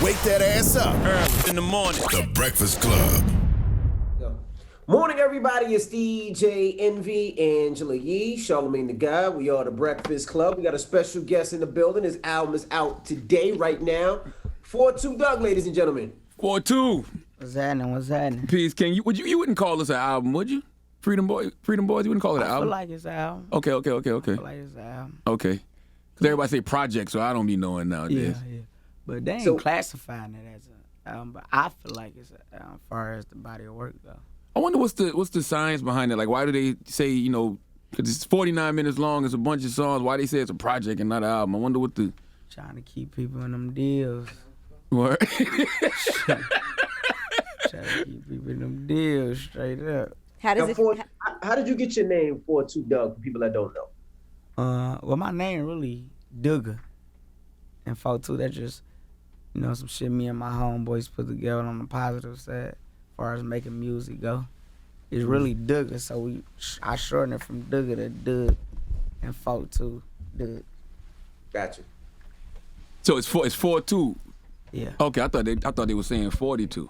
Wake that ass up. Early in the morning. The Breakfast Club. Morning, everybody. It's DJ Envy, Angela Yee, Charlamagne the Guy. We are the Breakfast Club. We got a special guest in the building. His album is out today, right now. 4-2 Dugg, ladies and gentlemen. 4-2. What's happening? Peace, King. You wouldn't call this an album, would you? Freedom Boys, you wouldn't call it an I album? feel like it's an album. Okay. I feel like it's an album. Okay. Because everybody say project, so I don't be knowing nowadays. Yeah. But they ain't classifying it as an album. But I feel like it's an album as far as the body of work though. I wonder what's the science behind it. Like, why do they say, because it's 49 minutes long, it's a bunch of songs, why they say it's a project and not an album? I wonder what the... Trying to keep people in them deals. What? Trying to keep people in them deals, straight up. How did you get your name 4-2 Dugg, for people that don't know? Well, my name really Dugg. And 4-2, that's just, some shit me and my homeboys put together on the positive side. As far as making music go, it's really Dugg, so I shorten it from Dugg to Dugg, and 4-2 Dugg. Gotcha. So it's 4-2. Yeah. Okay, I thought they were saying 42.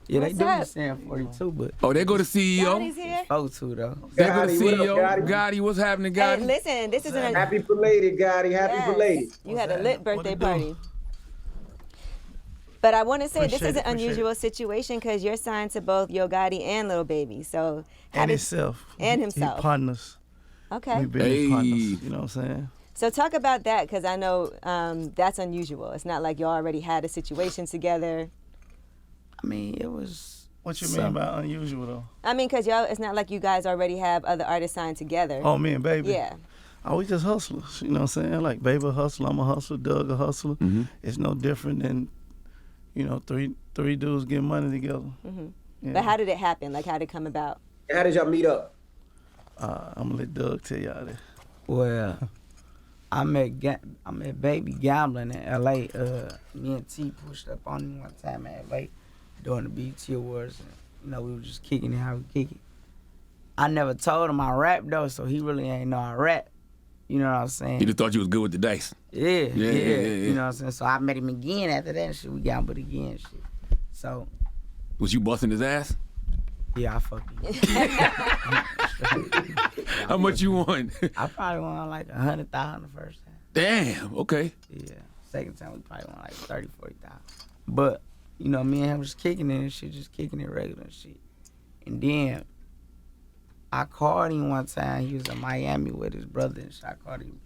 Yeah, What's they do up? be saying 42, but Oh, they go to CEO. Gotti's here. 4-2 though. They go to Gotti, what up, CEO. Gotti? Gotti, what's happening, Hey, Gotti? listen, this isn't a Happy belated, Gotti. Happy belated. You had a lit birthday What it do? party. But I want to say this Appreciate is an it, appreciate unusual situation because you're signed to both Yo Gotti and Lil Baby. So how And did- himself. And He himself. partners. Okay. We been Hey. partners. You know what I'm saying? So talk about that because I know that's unusual. It's not like you already had a situation together. I mean, it was. What you mean by unusual though? I mean, because y'all, it's not like you guys already have other artists signed together. Oh, me and Baby. Yeah. Oh, we just hustlers. You know what I'm saying? Like Baby a hustler, I'm a hustler, Dugg a hustler. Mm-hmm. It's no different than, three dudes getting money together. Mm-hmm. Yeah. But how did it happen? Like, how did it come about? How did y'all meet up? I'm gonna let Dugg tell y'all that. Well, I met Baby gambling in L.A. Me and T pushed up on him one time in L.A. during the BET Awards. And, we were just kicking it how we kick it. I never told him I rap though, so he really ain't know I rap. You know what I'm saying? You just thought you was good with the dice. Yeah. Yeah. You know what I'm saying? So I met him again after that and shit. We gambled again and shit. So, Was you busting his ass? yeah, I fucked him. How much you won? I probably won like 100,000 the first time. Damn, okay. Yeah. Second time we probably won like 30, 40,000. But, me and him was kicking it and shit, just kicking it regular and shit. And then I called him one time. He was in Miami with his brother and shit. I called him.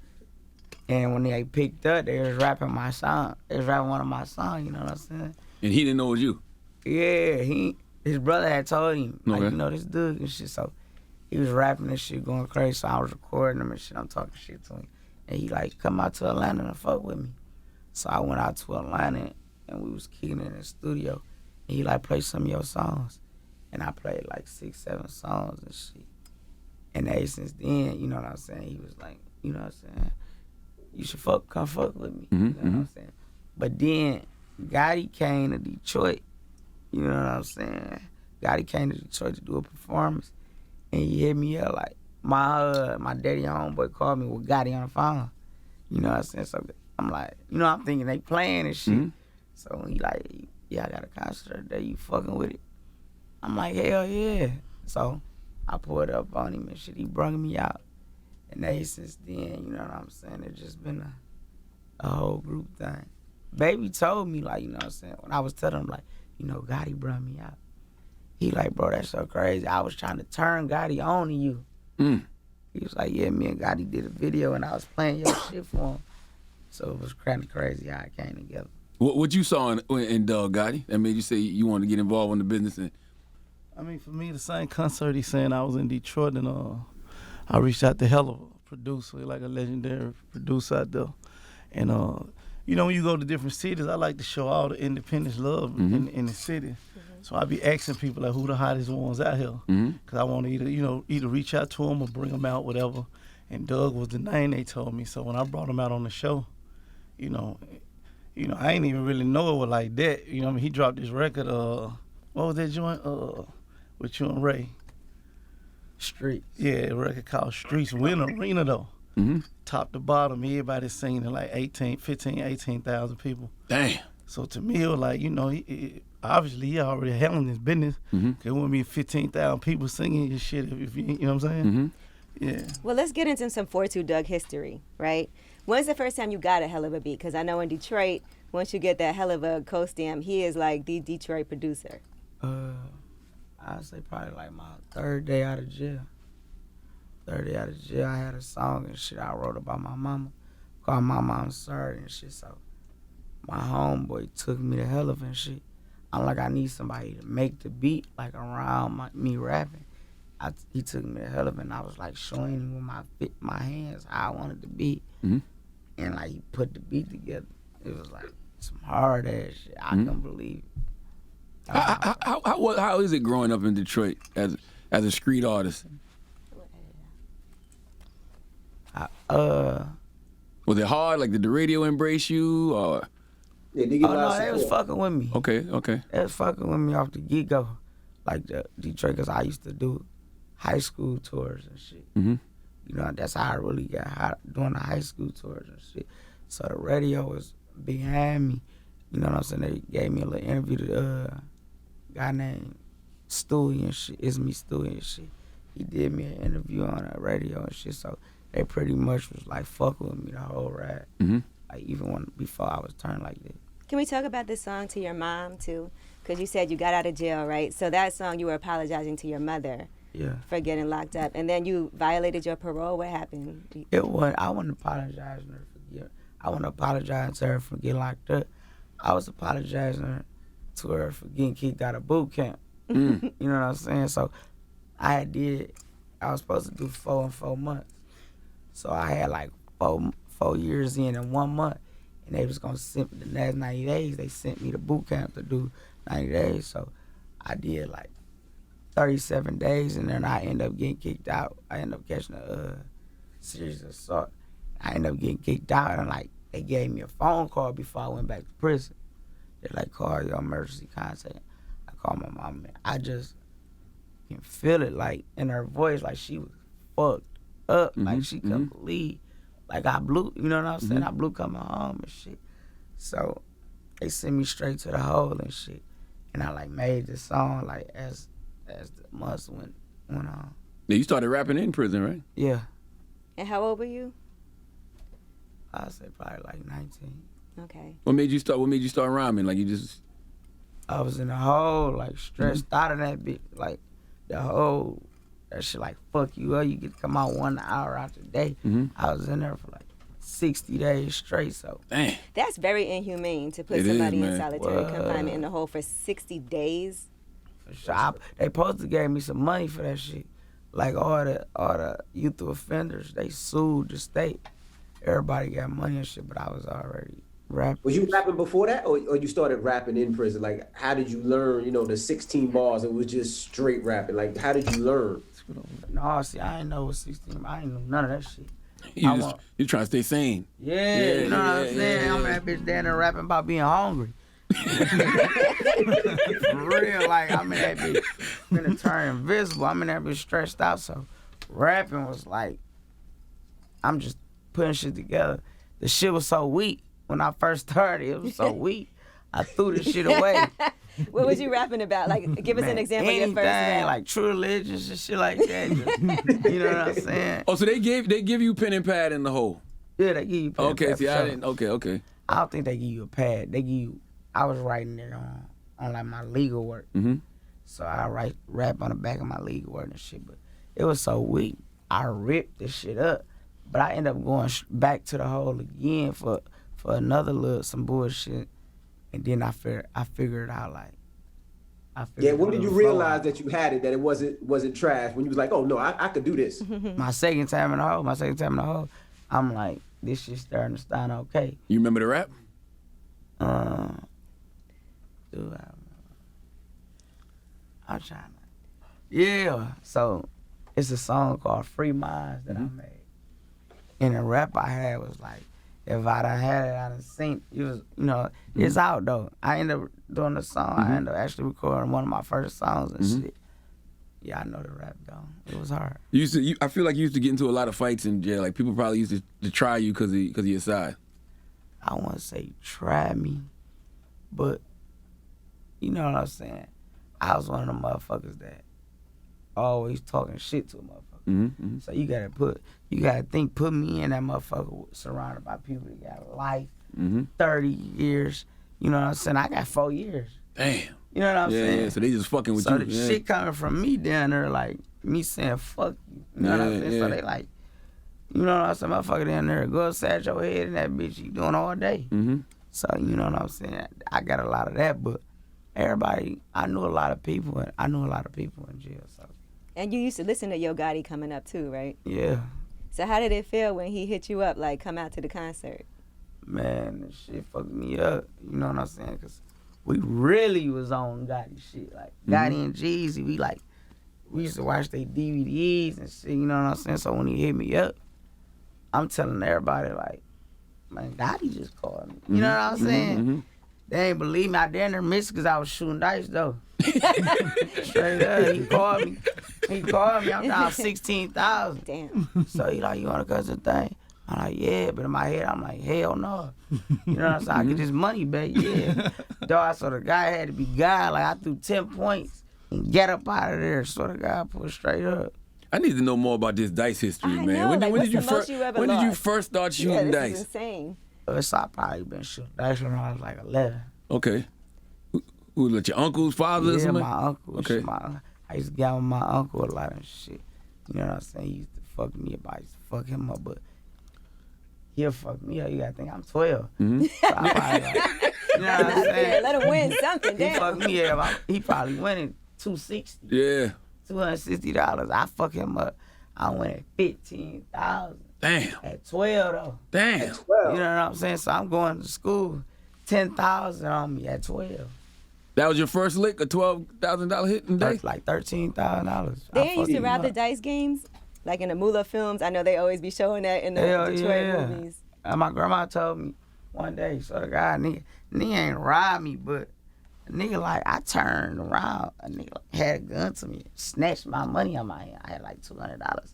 And when they picked up, they was rapping my song. They was rapping one of my songs, you know what I'm saying? And he didn't know it was you. Yeah, his brother had told him, like, Okay. this Dugg and shit. So he was rapping and shit, going crazy. So I was recording him and shit. I'm talking shit to him. And he like, come out to Atlanta and fuck with me. So I went out to Atlanta and we was kicking it in the studio. And he like, play some of your songs. And I played like 6, 7 songs and shit. And ever since then, you know what I'm saying? He was like, you know what I'm saying? You should come fuck with me. You know what I'm saying? But then Gotti came to Detroit. You know what I'm saying? Gotti came to Detroit to do a performance, and he hit me up like my daddy homeboy called me with Gotti on the phone. You know what I'm saying? So I'm like, I'm thinking they playing and shit. So he like, yeah, I got a concert today. You fucking with it? I'm like, hell yeah. So I pulled up on him and shit. He brung me out, and ever since then, you know what I'm saying? It's just been a whole group thing. Baby told me like, you know what I'm saying? When I was telling him like, Gotti brought me out. He like, bro, that's so crazy. I was trying to turn Gotti on to you. He was like, yeah, me and Gotti did a video and I was playing your shit for him. So it was kind of crazy how it came together. What you saw in Dugg, Gotti that made you say you wanted to get involved in the business? And I mean, for me, the same concert he's saying, I was in Detroit and I reached out to hell of a producer, like a legendary producer out there. And when you go to different cities, I like to show all the independence love in the city. So I be asking people like, who the hottest ones out here? Because I want to either reach out to them or bring them out, whatever. And Dugg was the name they told me. So when I brought him out on the show, I ain't even really know it was like that. He dropped this record. What was that joint? With you and Ray. Streets. Yeah, a record called Streets. Win Arena though. Top to bottom, everybody singing like 18,000 people. damn. So to me, it was like, obviously he already handling his business. There wouldn't be 15,000 people singing his shit if you know what I'm saying? Yeah. Well, let's get into some 4-2 Dugg history, right? When's the first time you got a hell of a beat? Because I know in Detroit, once you get that hell of a co-stamp, he is like the Detroit producer. I'd say probably like my third day out of jail. I had a song and shit I wrote about my mama, called My Mom's Sorry and shit. So my homeboy took me to hell of and shit. I'm like, I need somebody to make the beat like around me rapping. He took me to hell of and I was like showing him with my hands how I wanted the beat. And like he put the beat together. It was like some hard ass shit. I couldn't believe it. How is it growing up in Detroit as a street artist? Was it hard? Like, did the radio embrace you, or? Yeah, they get a lot of no, they was support. fucking with me. Okay. They was fucking with me off the get-go. Like the Detroit, because I used to do high school tours and shit. You know, that's how I really got hot, doing the high school tours and shit. So the radio was behind me. You know what I'm saying? They gave me a little interview to a guy named Stewie and shit. It's me, Stewie and shit. He did me an interview on the radio and shit. So they pretty much was like fucking with me the whole ride. Like even before I was turned like this. Can we talk about this song to your mom too? Because you said you got out of jail, right? So that song you were apologizing to your mother for getting locked up, and then you violated your parole. What happened? I wasn't apologizing to her I wasn't apologizing to her for getting locked up. I was apologizing to her for getting kicked out of boot camp. You know what I'm saying? So I was supposed to do 4 and 4 months. So I had like 4 years in and 1 month. And they was gonna send me the next 90 days. They sent me to boot camp to do 90 days. So I did like 37 days and then I ended up getting kicked out. I ended up catching a serious assault. I ended up getting kicked out and like they gave me a phone call before I went back to prison. They're like, call your emergency contact. I called my mom and I just can feel it like in her voice, like she was fucked up, like she couldn't believe. Like I blew, you know what I'm saying? I blew coming home and shit. So they sent me straight to the hole and shit. And I like made this song like as the months went on. Yeah, you started rapping in prison, right? Yeah. And how old were you? I'd say probably like 19. Okay. What made you start rhyming? Like you just? I was in the hole, like stressed out of that bitch. Like the whole, that shit like fuck you up. You get to come out 1 hour out the day. I was in there for like 60 days straight. So Dang. That's very inhumane to put It somebody is, in man. solitary confinement in the hole for 60 days. for sure. They supposed to gave me some money for that shit. Like all the youth offenders, they sued the state. Everybody got money and shit, but I was already rapping. Was you rapping before that, or you started rapping in prison? Like, how did you learn, the 16 bars? It was just straight rapping. Like, how did you learn? No, see, I ain't know what 16. I ain't know none of that shit. You trying to stay sane. Yeah, you know what I'm saying? I'm that bitch down there rapping about being hungry. For real, like, I'm in that bitch finna turn invisible. I'm in that bitch stressed out, so rapping was like, I'm just putting shit together. The shit was so weak. When I first started, it was so weak. I threw the shit away. What was you rapping about? Like, give us an example of your first rap. Like True Religions and shit like that. You know what I'm saying? Oh, so they give you pen and pad in the hole. Yeah, they give you pen and Okay, pad see, for I sure. didn't. Okay. I don't think they give you a pad. They give you. I was writing it on like my legal work. So I rap on the back of my legal work and shit. But it was so weak. I ripped this shit up. But I ended up going back to the hole again for another some bullshit. And then I figured it out like. Yeah, when did you realize that you had it, that it wasn't trash? When you was like, oh no, I could do this. My second time in the hole, I'm like, this shit starting to sound okay. You remember the rap? Do I remember? I'm trying to. Yeah, so it's a song called Free Minds that I made. And the rap I had was like, if I done had it, I done seen it. It was, it's out though. I ended up doing the song. I ended up actually recording one of my first songs and shit. Yeah, I know the rap though. It was hard. I feel like you used to get into a lot of fights in jail. Like people probably used to try you because of your side. I want to say try me, But, you know what I'm saying? I was one of them motherfuckers that always talking shit to a motherfucker. Mm-hmm. So you gotta think, put me in that motherfucker surrounded by people that got a life, 30 years. You know what I'm saying? I got 4 years. Damn. You know what I'm saying? Yeah, so they just fucking with so you. the Yeah. shit coming from me down there, like, me saying, fuck you. You know what I'm saying? So they like, you know what I'm saying? Motherfucker down there, go upside your head and that bitch you doing all day. Mm-hmm. So, you know what I'm saying? I got a lot of that, but everybody, I knew a lot of people in jail, so. And you used to listen to Yo Gotti coming up too, right? Yeah. So how did it feel when he hit you up, like, come out to the concert? Man, that shit fucked me up. You know what I'm saying? Because we really was on Gotti shit. Like, Gotti and Jeezy, we used to watch their DVDs and shit, you know what I'm saying? So when he hit me up, I'm telling everybody, like, man, Gotti just called me. You know what I'm saying? They ain't believe me. I didn't miss because I was shooting dice, though. Straight up, he called me. I'm down 16,000. Damn. So he like, you want to go to the thing? I'm like, yeah, but in my head, I'm like, hell no. You know what I'm saying? I get this money back, yeah. Dog, so the guy had to be God. Like, I threw 10 points and get up out of there. So the guy put straight up. I need to know more about this dice history, I man. know, like, When did what's the most you ever when did you lost? first start Yeah, shooting this dice? is insane. So I probably been shooting dice when I was like 11. Okay. Who like your uncle's father or Yeah, something? my uncle. Okay. I used to get with my uncle a lot of shit. You know what I'm saying? He used to fuck me up. I used to fuck him up, but he'll fuck me up. You gotta think I'm 12. Mm-hmm. So I probably like, you know what I'm Yeah, saying? let him win something. He Damn. fucked me up. He probably winning $260. Yeah. $260. I fuck him up. I went at 15,000 Damn. at 12 though. Damn. Well, You know what I'm saying? So I'm going to school, 10,000 on me at 12. That was your first lick, a $12,000 hit in dice? Like $13,000. They ain't used to ride ride the dice games, like in the Moolah films. I know they always be showing that in the Hell Detroit yeah. movies. My grandma told me one day, so the guy, nigga ain't robbed me, but a nigga like, I turned around, a nigga had a gun to me, snatched my money on my hand. I had like $200.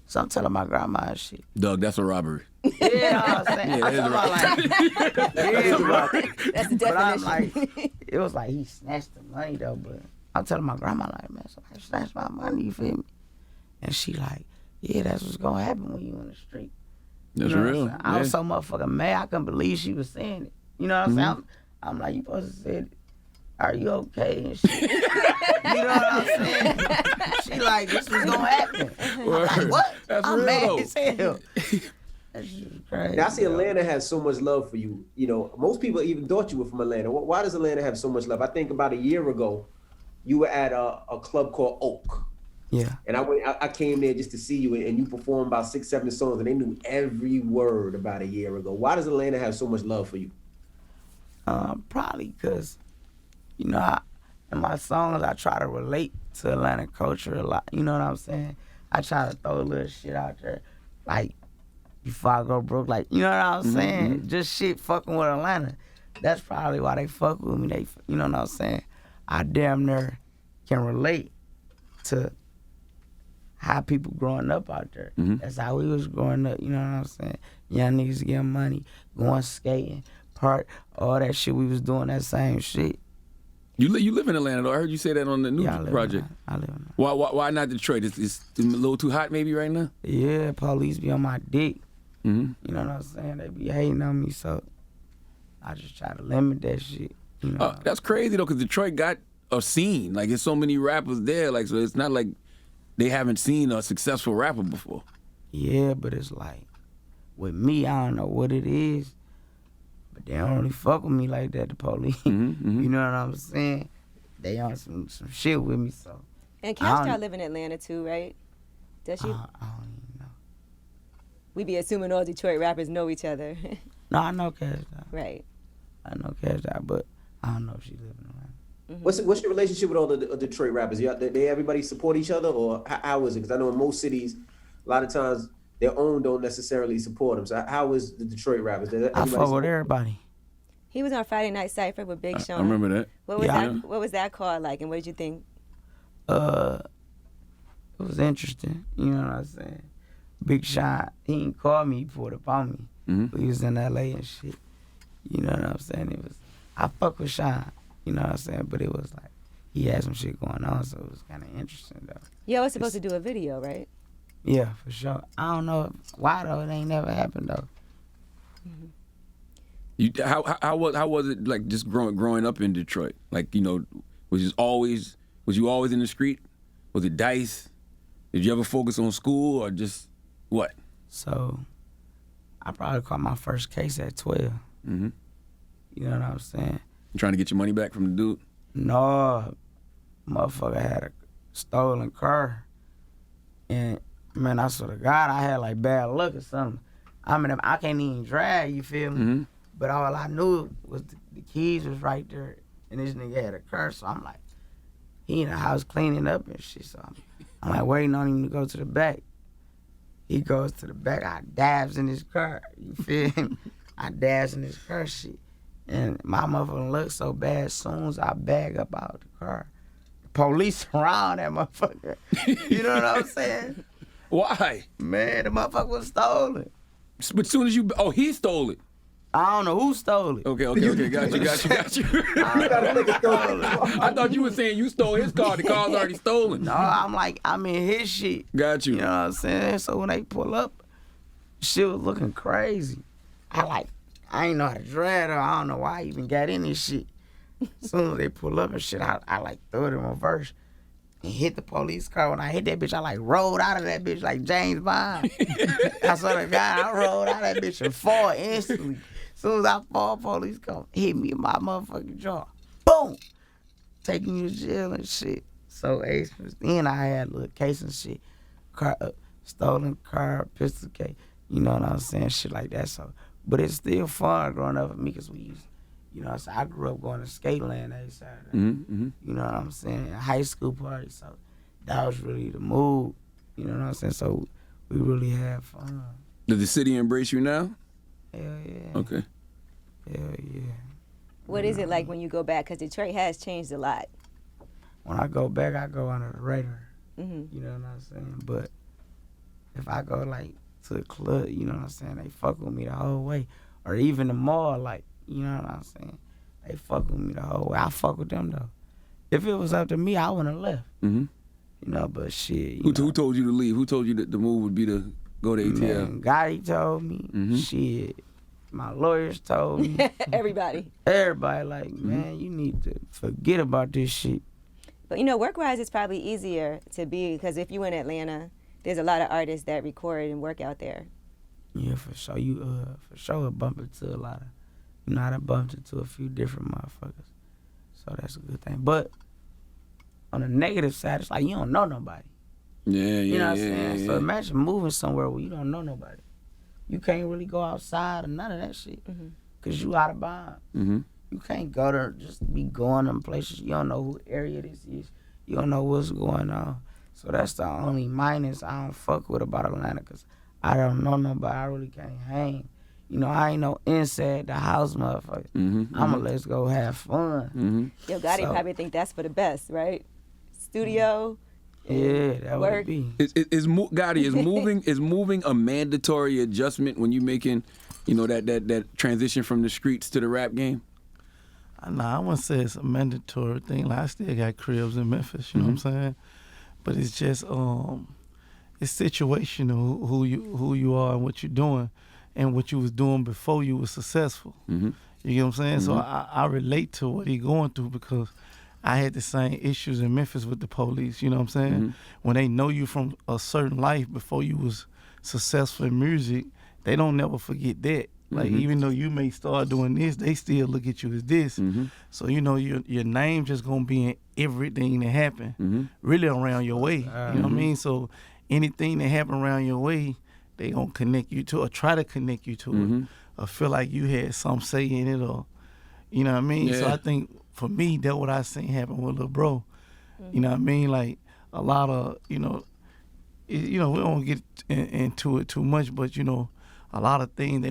So I'm telling my grandma and shit. Dugg, that's a robbery. Yeah, you know what I'm saying? Yeah, I'm it is talking about like, yeah, That's the but I'm definition. like, it was like he snatched the money though, but I'm telling my grandma like, man, somebody snatched my money, you feel me? And she like, yeah, that's what's gonna happen when you in the street. That's You know what I'm real. saying? I was so motherfucking mad, I couldn't believe she was saying it. You know what I'm saying? I'm like, you supposed to say it. Are you okay? And shit. You know what I'm saying? She like, this was gonna happen. I'm like, what? That's I'm real, mad though. as hell. That shit was crazy. Now, I see yo. Atlanta has so much love for you. You know, most people even thought you were from Atlanta. Why does Atlanta have so much love? I think about a year ago, you were at a club called Oak. Yeah. And I came there just to see you, and you performed about 6-7 songs, and they knew every word about a year ago. Why does Atlanta have so much love for you? Probably because, you know, in my songs, I try to relate to Atlanta culture a lot. You know what I'm saying? I try to throw a little shit out there, like, before I go broke, like, you know what I'm saying? Just shit fucking with Atlanta. That's probably why they fuck with me. They, you know what I'm saying? I damn near can relate to how people growing up out there. That's how we was growing up, you know what I'm saying? Young niggas getting money, going skating, all that shit. We was doing that same shit. You live in Atlanta, though. I heard you say that on the new Yeah, I live project. I live in Atlanta. Why not Detroit? It's a little too hot maybe right now? Yeah, police be on my dick. Mm-hmm. You know what I'm saying? They be hating on me, so I just try to limit that shit. You know? That's crazy, though, because Detroit got a scene. Like, there's so many rappers there. Like, so it's not like they haven't seen a successful rapper before. Yeah, but it's like, with me, I don't know what it is, but they don't really fuck with me like that, the police. You know what I'm saying? They on some shit with me, so. And Cash Doll live in Atlanta too, right? Does she? I don't even know. We be assuming all Detroit rappers know each other. No, I know Cash Doll. Right. I know Cash Doll, but I don't know if she live in Atlanta. What's your relationship with all the Detroit rappers? They everybody support each other, or how is it? Because I know in most cities, a lot of times their own don't necessarily support them. So how is the Detroit rappers? I fuck with everybody. He was on Friday Night Cypher with Big Sean. I remember that. What was Yeah. that? What was that called like, and what did you think? It was interesting. You know what I'm saying? Big Sean, he didn't call me, he pulled up on me. But he was in LA and shit. You know what I'm saying? I fuck with Sean, you know what I'm saying? But it was like, he had some shit going on, so it was kind of interesting, though. Yeah, I was supposed to do a video, right? Yeah, for sure. I don't know why, though. It ain't never happened, though. How was it like just growing up in Detroit? Like, you know, was you always in the street? Was it dice? Did you ever focus on school or just what? So, I probably caught my first case at 12. Mm-hmm. You know what I'm saying? You trying to get your money back from the dude? No, motherfucker had a stolen car. And, man, I swear to God, I had like bad luck or something. I mean, I can't even drive, you feel me? Mm-hmm. But all I knew was the keys was right there, and this nigga had a car, so I'm like, he in the house cleaning up and shit, so I'm like waiting on him to go to the back. He goes to the back, I dabs in his car, you feel me? I dabs in his car shit. And my motherfucker looked so bad, as soon as I bag up out the car, the police around that motherfucker. You know what I'm saying? Why? Man, the motherfucker was stolen. But soon as he stole it. I don't know who stole it. Okay, got you. I thought you were saying you stole his car. The car's already stolen. No, I'm in his shit. Got you. You know what I'm saying? So when they pull up, shit was looking crazy. I ain't know how to drive though. I don't know why I even got in this shit. As soon as they pull up and shit, I like threw it in reverse and hit the police car. When I hit that bitch, I like rolled out of that bitch like James Bond. I swear to God, I rolled out of that bitch and fall instantly. As soon as I fall, police come hit me in my motherfucking jaw. Boom! Taking you to jail and shit. So Ace was then I had a little case and shit. Car, stolen car, pistol case. You know what I'm saying? Shit like that. So, but it's still fun growing up for me because we used, you know what I'm saying? I grew up going to Skateland every Saturday. Mm-hmm. You know what I'm saying? High school party. So that was really the mood. You know what I'm saying? So we really had fun. Does the city embrace you now? Hell yeah. Okay. Hell yeah. What is it like when you go back? Because Detroit has changed a lot. When I go back, I go under the radar. Mm-hmm. You know what I'm saying? But if I go like to the club, you know what I'm saying? They fuck with me the whole way. Or even the mall, like, you know what I'm saying? They fuck with me the whole way. I fuck with them though. If it was up to me, I wouldn't have left. Mm-hmm. You know, but shit. Who told you to leave? Who told you that the move would be to go to ATL? Man, Gotti told me. Mm-hmm. Shit. My lawyers told me. Everybody like, man, you need to forget about this shit. But you know, work-wise, it's probably easier to be because if you in Atlanta, there's a lot of artists that record and work out there. Yeah, for sure. You for sure bump into a lot of, you know, I done bumped into a few different motherfuckers. So that's a good thing. But on the negative side, it's like you don't know nobody. Yeah. You know what I'm saying? Yeah. So imagine moving somewhere where you don't know nobody. You can't really go outside or none of that shit. Cause you out of bounds. Mm-hmm. You can't go there, just be going in places. You don't know who area this is. You don't know what's going on. So that's the only minus I don't fuck with about Atlanta, because I don't know nobody. I really can't hang. You know, I ain't no inside the house motherfucker. I'ma let's go have fun. Yo, Gotti probably think that's for the best, right? Studio. Yeah, that would be. Gotti, is moving a mandatory adjustment when you making, you know, that transition from the streets to the rap game? Nah, I wouldn't say it's a mandatory thing. Like, I still got cribs in Memphis, you know what I'm saying? But it's just it's situational who you are and what you're doing and what you was doing before you was successful. You get what I'm saying? So I relate to what he going through because I had the same issues in Memphis with the police, you know what I'm saying? When they know you from a certain life before you was successful in music, they don't never forget that. Like, even though you may start doing this, they still look at you as this. So, you know, your name just going to be in everything that happen, really around your way. You know what I mean? So anything that happen around your way, they going to connect you to or try to connect you to it or feel like you had some say in it or, you know what I mean? Yeah. So I think, for me, that's what I seen happen with Lil Bro. You know what I mean? Like, a lot of, we don't get into it too much, but, you know, a lot of things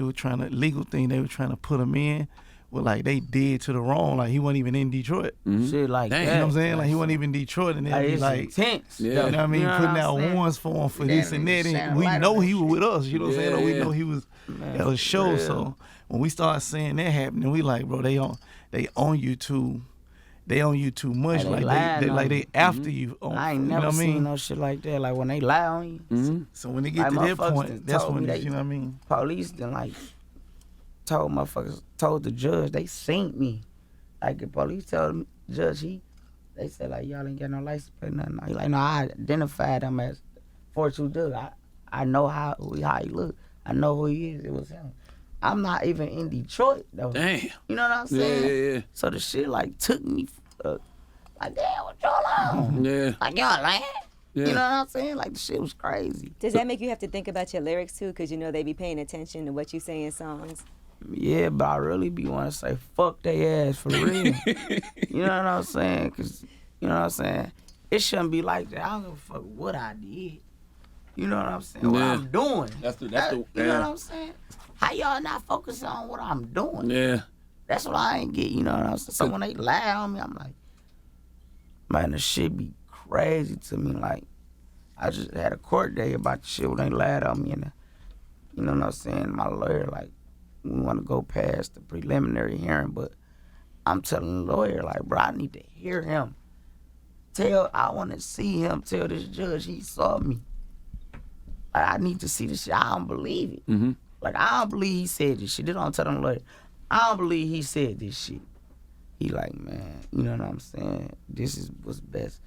legal things they were trying to put him in were like they did to the wrong. Like, he wasn't even in Detroit. Shit like that. You know what I'm saying? Like, he wasn't even in Detroit, and they'd be like, intense. Yeah. you know what I mean? You know Putting what out I'm saying? warrants for him for Yeah, this and that. And shining we light know on he that was with us, you know what I'm saying? Or we Yeah. know he was Man, at a show. real. So when we started seeing that happening, we like, bro, they own you too. They own you too much. Like, they Like lying on they you. after you. I ain't you know never what I seen mean? no shit like that. Like when they lie on you. Mm-hmm. So when they get Like, to that motherfuckers point, done that's told when me you know what I mean. Police then like told the judge they seen me. Like the police told the judge they said like y'all ain't got no license plate nothing. He like no, I identified him as 42 Dugg. I know how he look. I know who he is. It was him. I'm not even in Detroit though. Damn. You know what I'm Yeah, saying? yeah. So the shit like took me like damn what y'all on? Yeah. Like y'all lying? Yeah. You know what I'm saying? Like the shit was crazy. Does that make you have to think about your lyrics too? Because you know they be paying attention to what you say in songs. Yeah, but I really be want to say fuck they ass for real. You know what I'm saying? Cause you know what I'm saying. It shouldn't be like that. I don't give a fuck what I did. You know what I'm saying? What Yeah. I'm doing. That's You know yeah. what I'm saying? How y'all not focusing on what I'm doing? Yeah. That's what I ain't get. You know what I'm saying? So when they lie on me, I'm like, man, the shit be crazy to me. Like, I just had a court day about the shit when they lied on me, and you know what I'm saying? My lawyer like, we want to go past the preliminary hearing, but I'm telling the lawyer like, bro, I need to hear him. I want to see him tell this judge he saw me. Like, I need to see this shit. I don't believe it. Mm-hmm. Like, I don't believe he said this shit. This what I'm telling the lawyer. I don't believe he said this shit. He like, man, you know what I'm saying? This is what's best.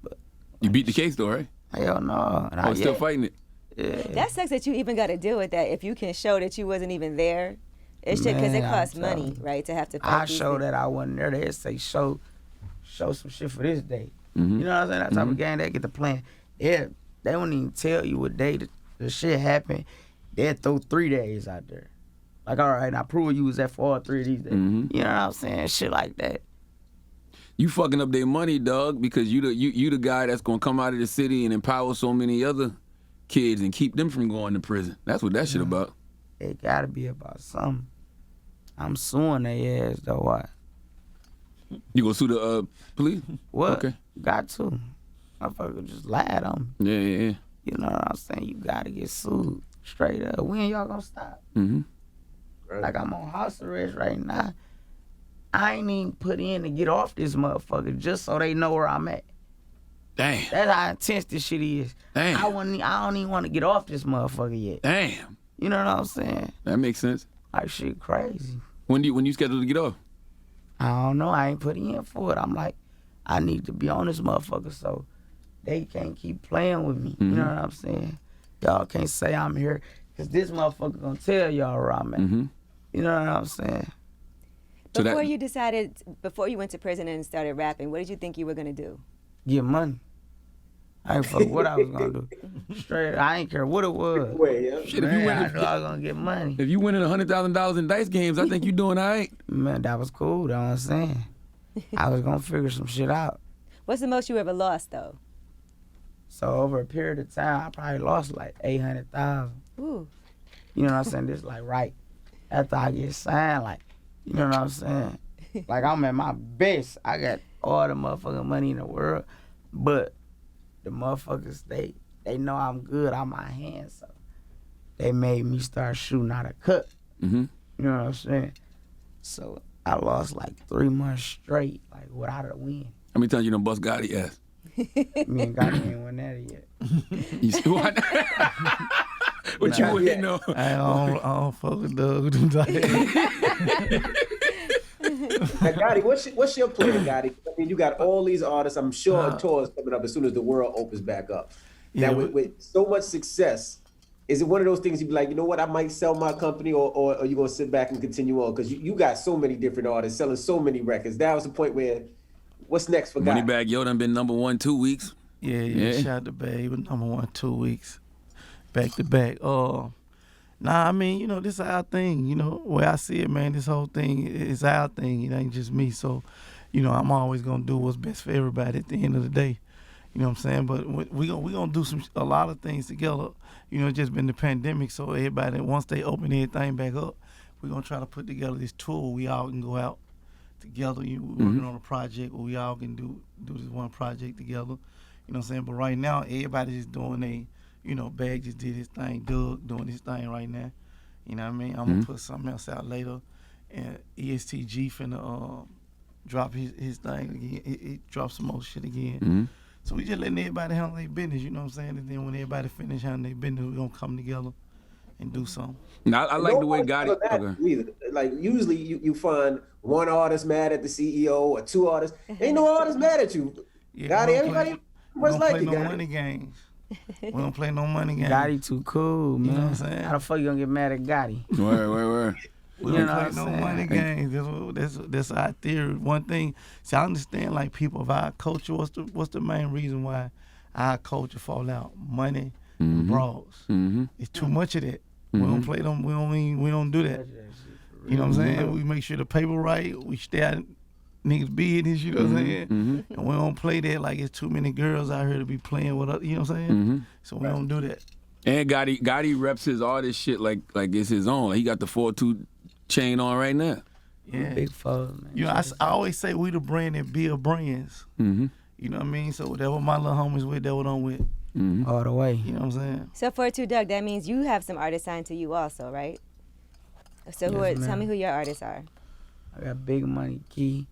But You beat the case though, right? hell no. And I'm still fighting it. Yeah. That sucks that you even got to deal with that. If you can show that you wasn't even there, it's just because it Man, costs I'm money, telling you. right? To have to fight I these show things. that I wasn't there. They say show some shit for this day. Mm-hmm. You know what I'm saying? That type of game they get to plan. Yeah, they don't even tell you what day the shit happened. They'll throw 3 days out there. Like, all right, now prove you was there for all 3 of these days. Mm-hmm. You know what I'm saying? Shit like that. You fucking up their money, dog, because you the guy that's gonna come out of the city and empower so many other kids and keep them from going to prison. That's what that shit about. It gotta be about something. I'm suing their ass though. Why? You gonna sue the police? What? Okay. Got to. Motherfucker just lied on me. Yeah. You know what I'm saying? You gotta get sued straight up. When y'all gonna stop? Mm-hmm. Like, I'm on house arrest right now. I ain't even put in to get off this motherfucker just so they know where I'm at. Damn. That's how intense this shit is. Damn. I don't even want to get off this motherfucker yet. Damn. You know what I'm saying? That makes sense. Like, shit crazy. When you scheduled to get off? I don't know. I ain't put in for it. I'm like, I need to be on this motherfucker so they can't keep playing with me. You know what I'm saying? Y'all can't say I'm here because this motherfucker gonna tell y'all where I'm at. Mm-hmm. You know what I'm saying? So Before you went to prison and started rapping, what did you think you were gonna do? Get money. I ain't fuck what I was gonna do. Straight, I ain't care what it was. Wait, yeah. Shit, Man, if you I win, knew I was gonna get money. if you winning $100,000 in dice games, I think you doing all right. Man, that was cool. That's what I'm saying. I was gonna figure some shit out. What's the most you ever lost though? So over a period of time, I probably lost like 800,000. Ooh. You know what I'm saying? This like right after I get signed, like, you know what I'm saying? Like, I'm at my best. I got all the motherfucking money in the world, but the motherfuckers, they know I'm good on my hands, so they made me start shooting out of cut. Mm-hmm. You know what I'm saying? So I lost like 3 months straight, like without a win. How many times you done bust Gotti ass? Me and Gotti ain't won that yet. You still what? What you waiting on? I don't fuck with Dugg. Now, Gotti, what's your plan, Gotti? I mean, you got all these artists. I'm sure a tour is coming up as soon as the world opens back up. Now, with so much success, is it one of those things you'd be like, you know what, I might sell my company, or are you going to sit back and continue on? Because you got so many different artists selling so many records. That was the point where, what's next for Gotti? Moneybagg Yo done been number 1 2 weeks. Yeah. Shout out to Babe. He was number 1 2 weeks. Back to back. Nah, I mean, you know, this is our thing. You know, the way I see it, man, this whole thing is our thing. It ain't just me. So, you know, I'm always going to do what's best for everybody at the end of the day. You know what I'm saying? But we gonna do a lot of things together. You know, it's just been the pandemic, so everybody, once they open everything back up, we're going to try to put together this tour where we all can go out together. We're working on a project where we all can do this one project together. You know what I'm saying? But right now, everybody's just doing you know, Bag just did his thing, Dugg doing his thing right now. You know what I mean? I'm gonna put something else out later, and ESTG finna drop his thing again. It drops some more shit again. So we just letting everybody handle their business, you know what I'm saying? And then when everybody finish handling their business, we gonna come together and do something. Now, I like the way Gotti. Okay. Like usually you find one artist mad at the CEO or two artists. Ain't no artist mad at you. Yeah, Gotti, everybody was like it. We don't play no money games. We don't play no money games. Gotti too cool, man. You know what I'm saying? How the fuck you gonna get mad at Gotti? Word. We don't play no money games. That's our theory. One thing, see, I understand like people of our culture. What's the main reason why our culture fall out? Money and brawls. It's too much of that. We don't play them. We don't do that. You know what I'm saying? We make sure the paper right. We stay out niggas business. You know what I'm saying? And we don't play that like it's too many girls out here to be playing with us. You know what I'm saying? So we don't do that. And Gotti reps his artist shit like it's his own. Like he got the 4-2 chain on right now. Yeah. Big fuck, man. You know, I always say we the brand that build brands. You know what I mean? So whatever my little homies with, that's what I'm with. All the way. You know what I'm saying? So for Dugg, that means you have some artists signed to you also, right? So tell me who your artists are. I got Big Money Key.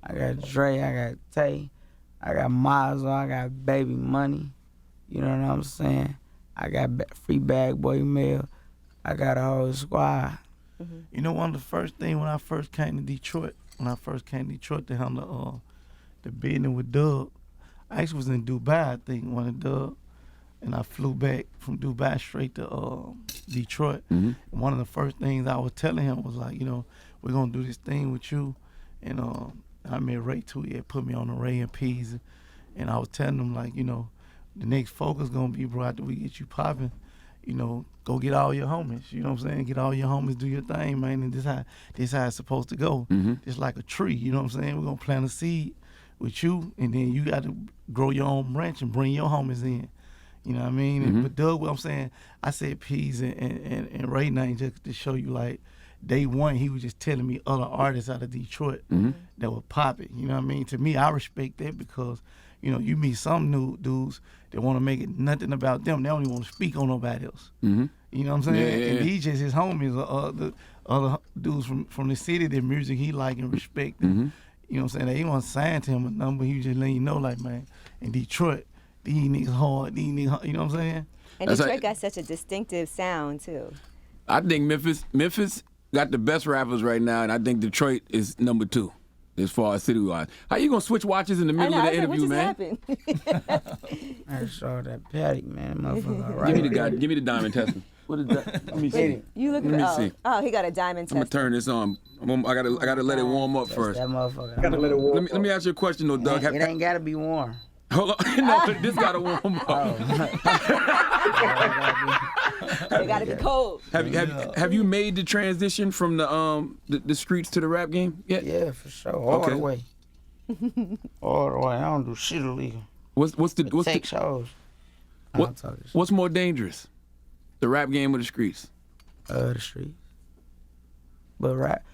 I got Dre. I got Tay. I got Mazo. I got Baby Money. You know what I'm saying? I got Free Bag Boy Mail. I got a whole squad. You know, one of the first things when I first came to Detroit, to handle the business with Dugg, I actually was in Dubai, I think, one of Dugg, and I flew back from Dubai straight to Detroit. And one of the first things I was telling him was like, you know, we're gonna do this thing with you, and I met Ray too. He had put me on the Ray and Peas, and I was telling him like, you know, the next focus gonna be, bro, after we get you popping, you know, go get all your homies. You know what I'm saying? Get all your homies, do your thing, man. And this how it's supposed to go. It's like a tree. You know what I'm saying? We're gonna plant a seed with you, and then you got to grow your own branch and bring your homies in. You know what I mean? But Dugg, what I'm saying, I said Peas and Ray name just to show you like. Day one, he was just telling me other artists out of Detroit that were popping. You know what I mean? To me, I respect that because, you know, you meet some new dudes that want to make it nothing about them. They don't even want to speak on nobody else. You know what I'm saying? Yeah. And these just his homies, the other dudes from the city, their music he like and respect. And, you know what I'm saying? They wasn't signed to him a number. He was just letting you know, like, man, in Detroit, these niggas hard, you know what I'm saying? And Detroit got such a distinctive sound, too. I think Memphis got the best rappers right now, and I think Detroit is number 2 as far as city-wise. How you gonna switch watches in the middle of the interview, man? I saw that Patty, man. Motherfucker, right. Give me the diamond tester. What is that? Let me see. You look Let me see. Oh, he got a diamond tester. I'm gonna turn this on. I gotta let it warm up first. That motherfucker. Gotta let it warm Let me ask you a question though, Dugg. It ain't gotta be warm. Hold on. No, this gotta warm up. It gotta be cold. Have you made the transition from the streets to the rap game yet? Yeah, for sure. All the way. All the way. I don't do shit illegal. What's shows. What's more dangerous, the rap game or the streets? The streets. But rap,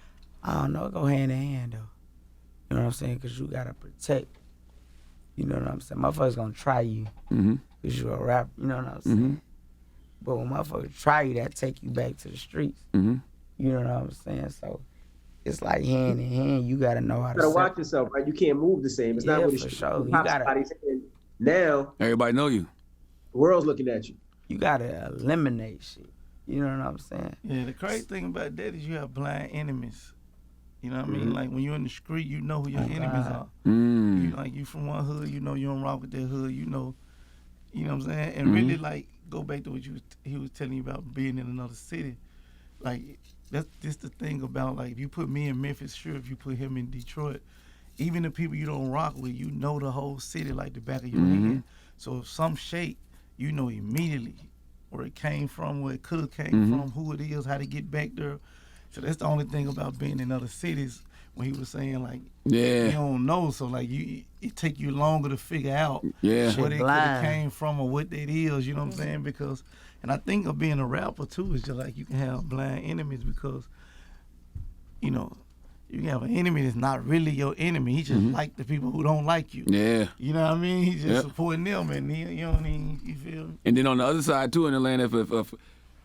I don't know. It go hand in hand though. You know what I'm saying? Cause you gotta protect. You know what I'm saying? Motherfuckers gonna try you because you a rapper. You know what I'm saying? But when motherfuckers try you, that take you back to the streets. You know what I'm saying? So it's like hand in hand. You gotta know how to. You gotta watch yourself, right? You can't move the same. It's not what it's for sure. You gotta. Now everybody know you. The world's looking at you. You gotta eliminate shit. You know what I'm saying? Yeah. The crazy thing about that is you have blind enemies. You know what I mean? Like when you're in the street, you know who your enemies are. You like you from one hood, you know you don't rock with that hood. You know what I'm saying? And really like go back to what he was telling you about being in another city. Like that's the thing about like if you put me in Memphis, sure. If you put him in Detroit, even the people you don't rock with, you know the whole city like the back of your hand. So if some shake, you know immediately where it came from, where it could have came from, who it is, how to get back there. So that's the only thing about being in other cities when he was saying like you don't know, so like it take you longer to figure out where they could have came from or what that is, you know what I'm saying? Because and I think of being a rapper too is just like you can have blind enemies because you know you can have an enemy that's not really your enemy. He just like the people who don't like you. Yeah. You know what I mean? He's just supporting them and you know what I mean? You feel me? And then on the other side too in Atlanta,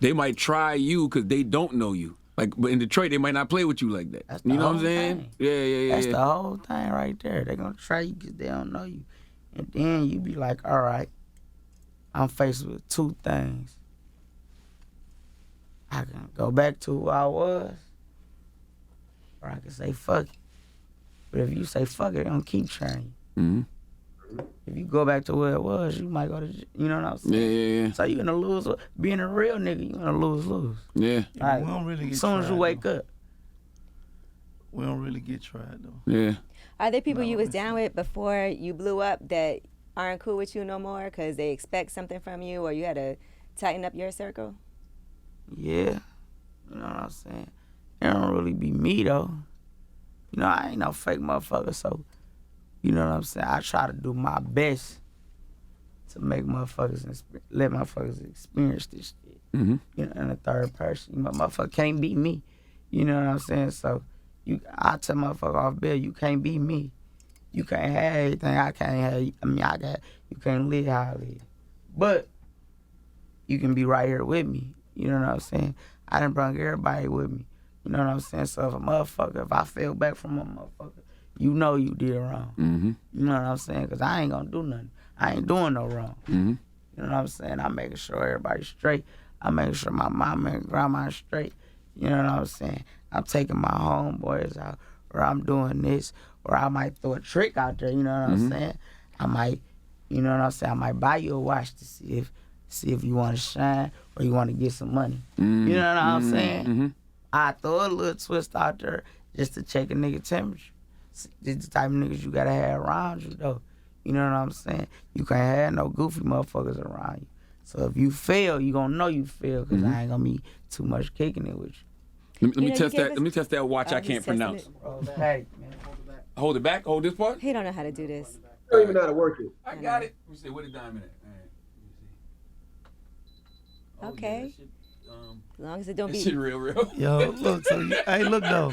they might try you because they don't know you. Like, but in Detroit, they might not play with you like that. That's the You know what I'm whole saying? thing. Yeah. That's the whole thing right there. They're going to try you because they don't know you. And then you be like, all right, I'm faced with two things. I can go back to who I was, or I can say fuck it. But if you say fuck it, they're going to keep trying you. Mm-hmm. If you go back to where it was, you might go to, you know what I'm saying? Yeah. So you in a lose, being a real nigga, you in a lose-lose. Yeah. Like, We don't really get as soon as you tried, wake though. up. We don't really get tried though. Yeah. Are there people No, you was it's- down with before you blew up that aren't cool with you no more because they expect something from you, or you had to tighten up your circle? Yeah. You know what I'm saying? It don't really be me, though. You know, I ain't no fake motherfucker, so, you know what I'm saying? I try to do my best to make motherfuckers, let motherfuckers experience this shit. Mm-hmm. You know, in the third person. You know, motherfucker can't be me. You know what I'm saying? So, I tell motherfucker off bail, you can't be me. You can't have everything I can't have. You can't live how I live. But you can be right here with me. You know what I'm saying? I done brought everybody with me. You know what I'm saying? So if I fell back from a motherfucker, you know you did wrong. Mm-hmm. You know what I'm saying? Because I ain't gonna do nothing. I ain't doing no wrong. Mm-hmm. You know what I'm saying? I'm making sure everybody's straight. I'm making sure my mama and grandma is straight. You know what I'm saying? I'm taking my homeboys out, or I'm doing this, or I might throw a trick out there. You know what I'm saying? I might, you know what I'm saying? I might buy you a watch to see if you want to shine or you want to get some money. Mm-hmm. You know what I'm saying? Mm-hmm. I throw a little twist out there just to check a nigga temperature. This the type of niggas you gotta have around you though. You know what I'm saying? You can't have no goofy motherfuckers around you. So if you fail, you gonna know you fail because I ain't gonna be too much kicking it with you. Let me You know, test you gave that. us- Let me test that watch I he's can't testing pronounce. it. Hey, man. Hold it back. Hold this part. He don't know how to do this. I don't even know how to work it. I got it. Let me see. Where the diamond at? All right. Let me see. Okay. That shit, As long as it don't that shit be. real. Yo, look, hey, look though.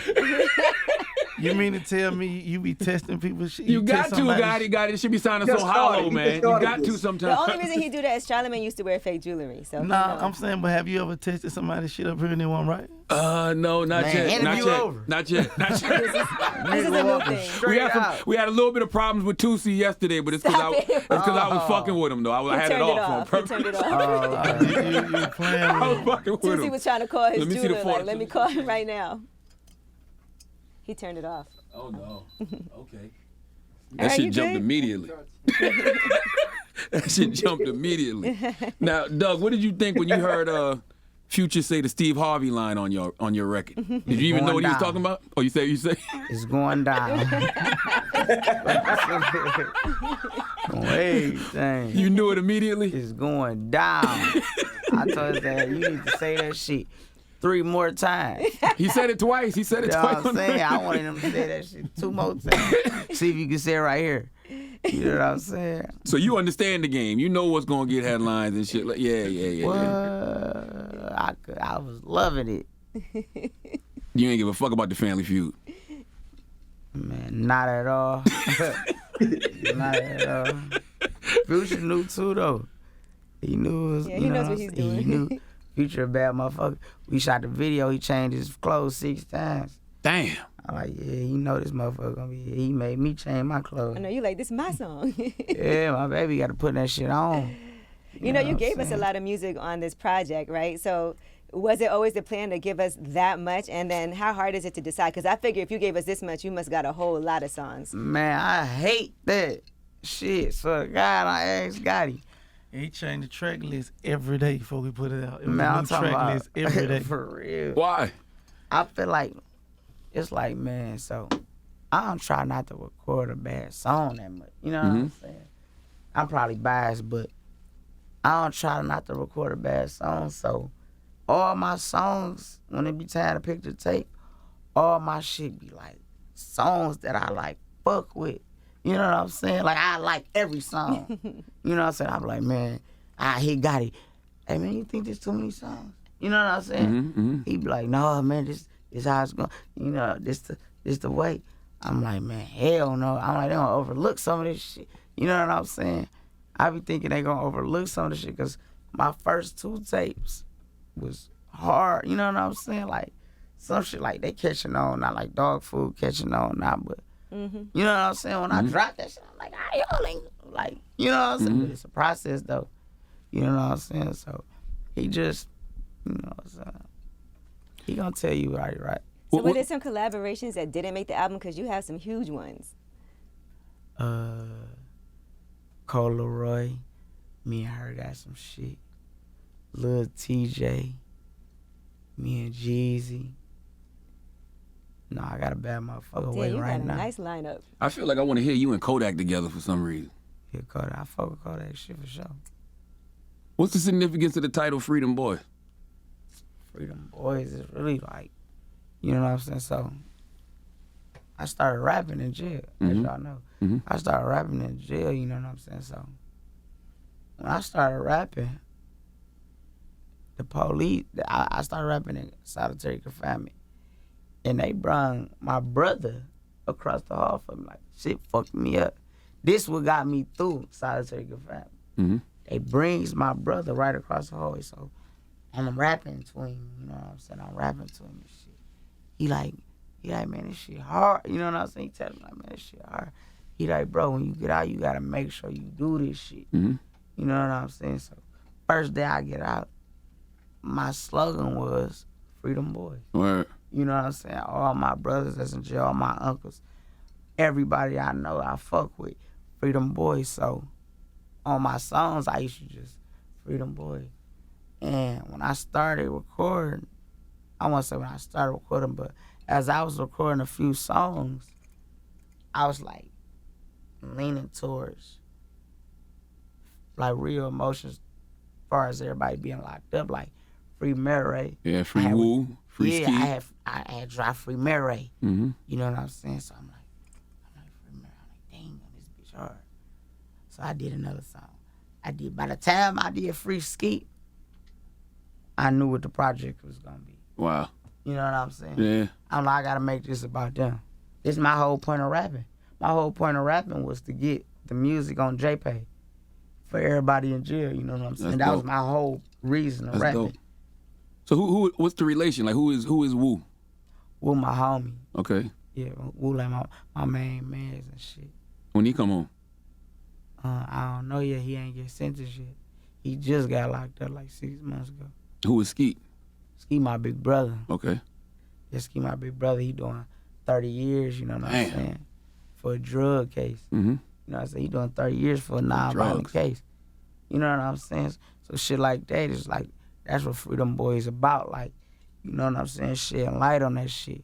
You mean to tell me you be testing people's shit? You got test to, somebody- got it. It should be sounding Just so started. hollow, He man. just You started got to this. sometimes. The only reason he do that is Charlamagne used to wear fake jewelry. So Nah, I'm saying, but have you ever tested somebody's shit up here and it wasn't right? No, not Man, yet. Not interview yet. over. Not yet. Not yet. this is a new thing. We had a little bit of problems with Tusi yesterday, but it's because I was fucking with him though. I had it Turned it off on off. He purpose. turned it off. You playing I with was fucking with Tuesday him. was trying to call his Let me see the jeweler. Like, fortune. let me call him right now. He turned it off. Oh no. Okay. All That right, shit you jumped good? immediately. That shit jumped immediately. Now, Doug, what did you think when you heard Future say the Steve Harvey line on your record? Did you even know what he was talking about? Oh, you say? It's going down. Everything. You knew it immediately? It's going down. I told his ass, you need to say that shit 3 more times. He said it twice. He said You it know twice. what I'm saying? I wanted him to say that shit 2 more times. See if you can say it right here. You know what I'm saying? So you understand the game. You know what's gonna get headlines and shit. Like, yeah. What? I was loving it. You ain't give a fuck about the Family Feud. Man, not at all. Not at all. Future knew too though. He knew it was, Yeah, you he know knows what what I'm he's saying? He doing. knew Future a bad motherfucker. We shot the video, he changed his clothes 6 times. Damn. I'm like, yeah, you know this motherfucker gonna be here. He made me change my clothes. I know you like this is my song. Yeah, my baby got to put that shit on. You know, what you I'm gave us a saying? lot of music on this project, right? So was it always the plan to give us that much? And then how hard is it to decide? Because I figure if you gave us this much, you must got a whole lot of songs. Man, I hate that shit. So God, I asked Gotti. He changed the track list every day before we put it out. It was Man, a I'm new talking track about list every day. for real. Why? I feel like it's like, man, so I don't try not to record a bad song that much. You know what I'm saying? I'm probably biased, but I don't try not to record a bad song. So all my songs, when it be time to pick the tape, all my shit be like songs that I like fuck with. You know what I'm saying? Like I like every song. You know what I'm saying? I'm like, man, he got it. Hey man, you think there's too many songs? You know what I'm saying? He be like, no man, this how it's going. You know, this the way. I'm like, man, hell no. I'm like, they gonna overlook some of this shit. You know what I'm saying? I be thinking they gonna overlook some of this shit because my first 2 tapes, was hard. You know what I'm saying? Like some shit like they catching on, not like dog food catching on now, but you know what I'm saying? When I drop that shit, I'm like, y'all ain't like, you know what I'm saying? But it's a process though. You know what I'm saying? So he just, you know what I'm saying? He gonna tell you right. So were there some collaborations that didn't make the album? Because you have some huge ones. Cole Leroy, me and her got some shit. Lil TJ, me and Jeezy. No, I got a bad motherfucker waiting right now. You got a nice lineup. I feel like I want to hear you and Kodak together for some reason. Yeah, Kodak. I fuck with Kodak shit for sure. What's the significance of the title Freedom Boy? Freedom Boys is really like, you know what I'm saying? So, I started rapping in jail, as y'all know. I started rapping in jail, you know what I'm saying? So, when I started rapping, the police, I started rapping in solitary confinement. And they brung my brother across the hall for me, like, shit fucked me up. This what got me through solitary confinement. They brings my brother right across the hallway, so I'm rapping to him, you know what I'm saying? I'm rapping to him and shit. He like, man, this shit hard. You know what I'm saying? He tell me like, man, this shit hard. He like, bro, when you get out, you gotta make sure you do this shit. You know what I'm saying? So first day I get out, my slogan was Freedom Boy. Word. You know what I'm saying? All my brothers that's in jail, all my uncles, everybody I know I fuck with, Freedom Boy. So on my songs, I used to just Freedom Boy. And when I started recording, I won't say when I started recording, but as I was recording a few songs, I was like leaning towards like real emotions as far as everybody being locked up, like Free Mary. Yeah, Free Woo, Free Ski. I had dropped Free Mary. You know what I'm saying? So I'm like Free Mary. I'm like, dang, this bitch hard. So I did another song. By the time I did Free Ski, I knew what the project was gonna be. Wow. You know what I'm saying? Yeah. I'm like, I gotta make this about them. This is my whole point of rapping. My whole point of rapping was to get the music on JPay for everybody in jail. You know what I'm saying? That was my whole reason of rapping. Dope. So who? What's the relation? Like who is Woo? Woo, my homie. Okay. Yeah, Woo like my main mans and shit. When he come home? I don't know yet. He ain't get sentenced yet. He just got locked up like 6 months ago. Who is Skeet? Ski my big brother. Okay. Yeah, Ski my big brother. He doing 30 years, you know what I'm saying, for a drug case. You know what I'm saying? He doing 30 years for a non-violent case. You know what I'm saying? So shit like that is like, that's what Freedom Boy is about. Like, you know what I'm saying? Shedding light on that shit.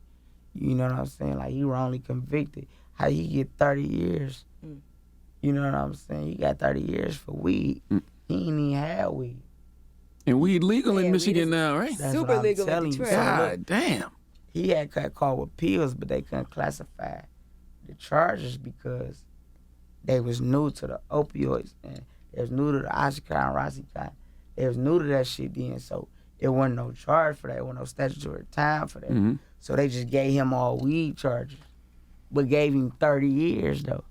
You know what I'm saying? Like, he wrongly convicted. How he get 30 years? You know what I'm saying? He got 30 years for weed. He ain't even had weed. And weed legal in Michigan now, right? That's Super what I'm legal in telling Detroit. you. So God look, damn. he had got caught with pills, but they couldn't classify the charges because they was new to the opioids and they was new to the Oxycontin, Roxycontin. They was new to that shit then, so there wasn't no charge for that. There wasn't no statutory time for that. So they just gave him all weed charges, but gave him 30 years though.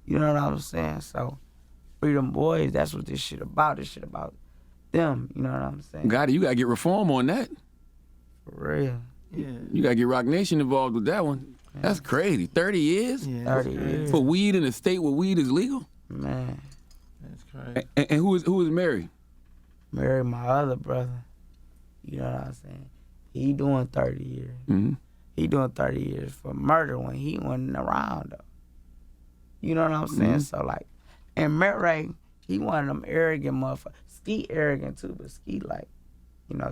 You know what I'm saying? So Freedom Boys, that's what this shit about. This shit about them. You know what I'm saying? Gotti, you gotta get reform on that. For real. Yeah. You gotta get Rock Nation involved with that one. That's crazy. 30 years? Yeah, 30 years. For weed in a state where weed is legal? Man, That's crazy. And who is Mary? married my other brother. You know what I'm saying? He doing 30 years. He doing 30 years for murder when he wasn't around though. You know what I'm saying? So like, and Murray, he one of them arrogant motherfuckers. Ski arrogant too, but Ski like, you know,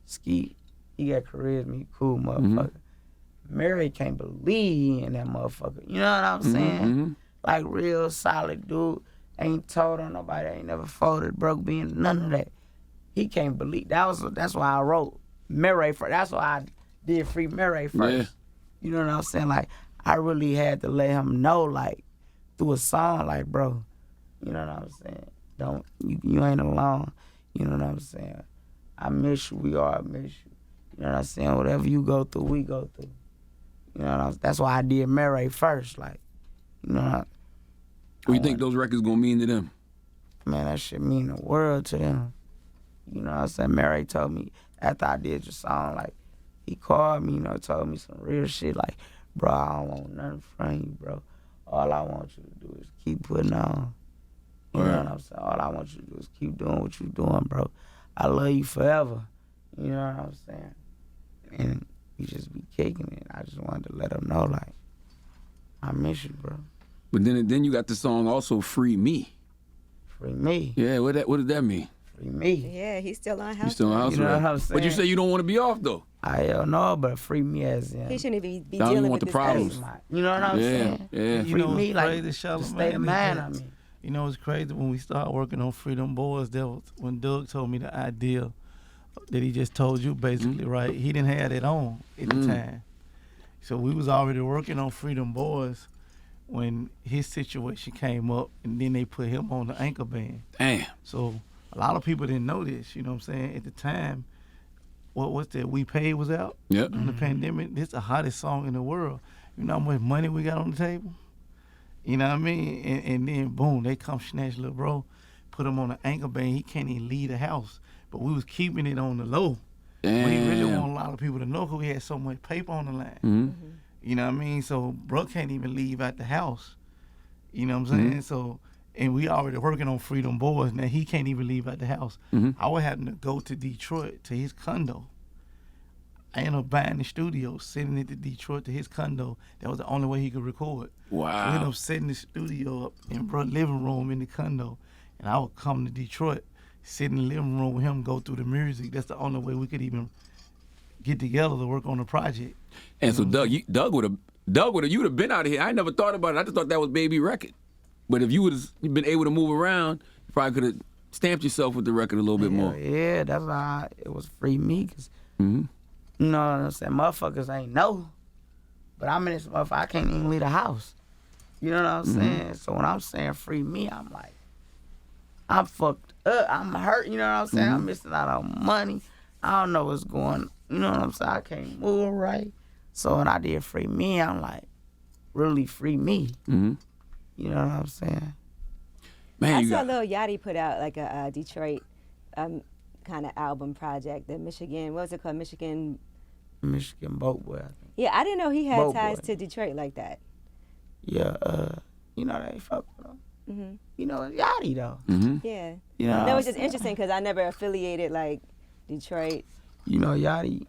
Ski, he got charisma, he cool motherfucker. Mary can't believe he in that motherfucker. You know what I'm saying? Like real solid dude. Ain't told on nobody, ain't never folded, broke being, none of that. He can't believe. That's why I wrote Mary first. That's why I did Free Mary first. Yeah. You know what I'm saying? Like, I really had to let him know, like, through a song, like, bro, you know what I'm saying? You ain't alone. You know what I'm saying? I miss you. We all miss you. You know what I'm saying? Whatever you go through, we go through. You know what I'm saying? That's why I did Mary first. Like, you know What do you think those records gonna mean to them? man, that shit mean the world to them. You know what I'm saying? Mary told me after I did your song, like, he called me, you know, told me some real shit, like, bro, I don't want nothing from you, bro. All I want you to do is keep putting on. You know what I'm saying? All I want you to do is keep doing what you doing, bro. I love you forever. You know what I'm saying? And he just be kicking it. I just wanted to let him know, like, I miss you, bro. But then you got the song also, Free Me. Free me. Yeah, what did that mean? Free me. Yeah, he's still on house. You still on house You know arrest? what I'm saying? But you say you don't want to be off though. I don't know, but free me as in. He shouldn't be Now you dealing want with the this problems. case. You know what I'm saying? Yeah. You Free know me, what's like, crazy, the Charlamagne, state of is mind, that, I mean. You know, it's crazy when we started working on Freedom Boys. That was when Dugg told me the idea that he just told you, basically, right? He didn't have that on at the time. So we was already working on Freedom Boys when his situation came up, and then they put him on the anchor band. Damn. So a lot of people didn't know this, you know what I'm saying? At the time, what's that? We Paid was out Yep. during the pandemic. This is the hottest song in the world. You know how much money we got on the table? You know what I mean? And then boom, they come snatch little bro, put him on an anchor band. He can't even leave the house. But we was keeping it on the low. Damn. We really want a lot of people to know because we had so much paper on the line. Mm-hmm. You know what I mean? So bro can't even leave out the house. You know what I'm saying? So, and we already working on Freedom Boys. Now he can't even leave out the house. I would have to go to Detroit to his condo. I ended up buying the studio, sending it to Detroit to his condo. That was the only way he could record. Wow. So we ended up setting the studio up in bro living room in the condo. And I would come to Detroit, sit in the living room with him, go through the music. That's the only way we could even get together to work on the project. And so Doug would have you'd have been out of here. I never thought about it. I just thought that was baby record. But if you would have been able to move around, you probably could have stamped yourself with the record a little bit more. Yeah, that's why it was free me. Cause, you know what I'm saying? Motherfuckers ain't know. But I'm in this motherfucker, I can't even leave the house. You know what I'm saying? So when I'm saying free me, I'm like, I'm fucked up. I'm hurt, you know what I'm saying? I'm missing out on money. I don't know what's going on. You know what I'm saying? I can't move right. So when I did free me, I'm like, really free me. You know what I'm saying? Man, I saw Lil Yachty put out like a Detroit kind of album project. The Michigan, what was it called? Michigan Boat Boy, I think. Yeah, I didn't know he had Boat ties Boy. to Detroit like that. Yeah, you know they fuck with him. You know, it's Yachty though. Yeah. You know That was what just I'm interesting because I never affiliated like Detroit. You know, Yachty,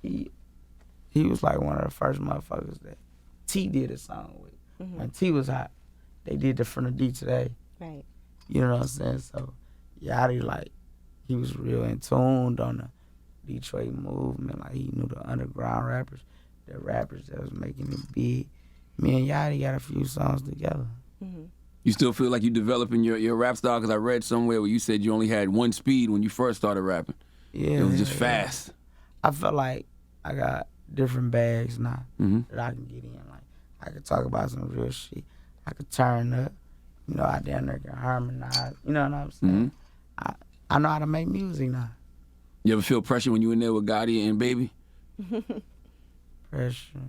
he was like one of the first motherfuckers that T did a song with. When T was hot, they did the From the D Today. Right. You know what I'm saying? So Yachty, like, he was real in tune on the Detroit movement. Like, he knew the underground rappers, the rappers that was making it big. Me and Yachty got a few songs together. You still feel like you developing your rap style? Because I read somewhere where you said you only had one speed when you first started rapping. Yeah. It was just fast. I felt like I got different bags now that I can get in. Like, I could talk about some real shit. I could turn up. You know, I down there can harmonize. You know what I'm saying? I know how to make music now. You ever feel pressure when you in there with Gotti and Baby? Pressure.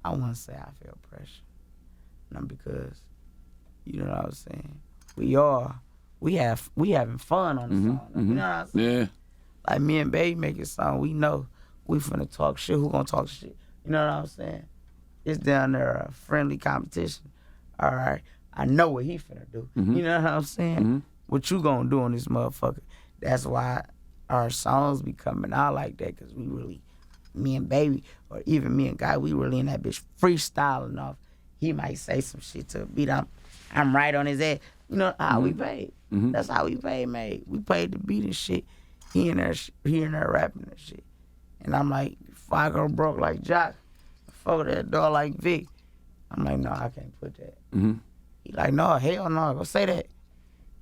I wouldn't say I feel pressure. Not because, you know what I'm saying? We having fun on the song. You know what I'm saying? Yeah. Like me and Baby make a song, we know we finna talk shit. Who gonna talk shit? You know what I'm saying? It's down there a friendly competition. All right, I know what he finna do. You know what I'm saying? What you gonna do on this motherfucker? That's why our songs be coming out like that, cause we really, me and Baby, or even me and Guy, we really in that bitch freestyling off. He might say some shit to a beat. I'm right on his ass. You know how we paid. That's how we paid, mate. We paid the beat and shit. He in there rapping and shit. And I'm like, if I go broke like Jock, fuck that dog like Vic. I'm like, no, I can't put that. He like, no, hell no, go say that.